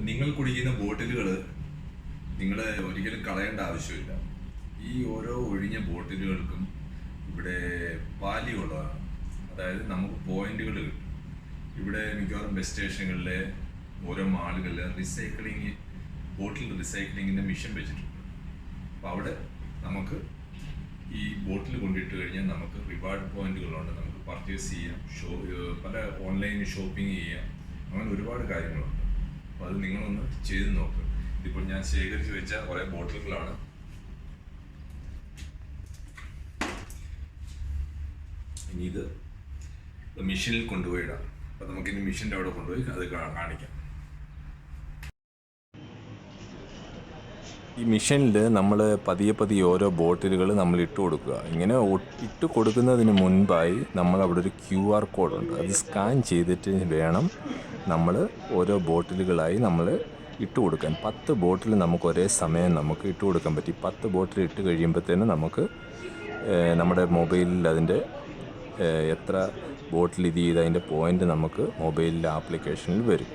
നിങ്ങൾ കുടിക്കുന്ന ബോട്ടിലുകൾ നിങ്ങൾ ഒരിക്കലും കളയേണ്ട ആവശ്യമില്ല. ഈ ഓരോ ഒഴിഞ്ഞ ബോട്ടിലുകൾക്കും ഇവിടെ വാല്യൂ ഉള്ളതാണ്. അതായത് നമുക്ക് പോയിന്റുകൾ കിട്ടും. ഇവിടെ മിക്കവാറും ബസ് സ്റ്റേഷനുകളിലെ ഓരോ മാളുകളിൽ ബോട്ടിൽ റീസൈക്ലിങ്ങിൻ്റെ മിഷൻ വെച്ചിട്ടുണ്ട്. അപ്പോൾ അവിടെ നമുക്ക് ഈ ബോട്ടിൽ കൊണ്ടിട്ട് കഴിഞ്ഞാൽ നമുക്ക് റിവാർഡ് പോയിന്റുകളുണ്ട്. നമുക്ക് പർച്ചേസ് ചെയ്യാം, പല ഓൺലൈൻ ഷോപ്പിംഗ് ചെയ്യാം, അങ്ങനെ ഒരുപാട് കാര്യങ്ങളുണ്ട്. അപ്പോൾ അത് നിങ്ങളൊന്ന് ചെയ്ത് നോക്കുക. ഇപ്പോൾ ഞാൻ ശേഖരിച്ച് വെച്ച കുറേ ബോട്ടിലുകളാണ്. ഇനി ഇത് മെഷീനിൽ കൊണ്ടുപോയിടാം. അപ്പോൾ നമുക്കിനി മെഷീൻ്റെ അവിടെ കൊണ്ടുപോയി അത് കാണിക്കാം. ഈ മെഷീനിൽ നമ്മൾ പതിയെ ഓരോ ബോട്ടിലുകൾ നമ്മൾ ഇട്ട് കൊടുക്കുക. ഇങ്ങനെ ഇട്ട് കൊടുക്കുന്നതിന് മുൻപായി നമ്മൾ അവിടെ ഒരു QR കോഡുണ്ട്. അത് സ്കാൻ ചെയ്തിട്ട് വേണം നമ്മൾ ഓരോ ബോട്ടിലുകളായി നമ്മൾ ഇട്ട് കൊടുക്കാൻ. 10 ബോട്ടിൽ നമുക്ക് ഒരേ സമയം നമുക്ക് ഇട്ട് കൊടുക്കാൻ പറ്റി. 10 ബോട്ടിൽ ഇട്ട് കഴിയുമ്പോഴത്തേനും നമുക്ക് നമ്മുടെ മൊബൈലിൽ അതിൻ്റെ എത്ര ബോട്ടിൽ ഇത് ചെയ്ത് അതിൻ്റെ പോയിൻ്റ് നമുക്ക് മൊബൈലിലെ ആപ്ലിക്കേഷനിൽ വരും.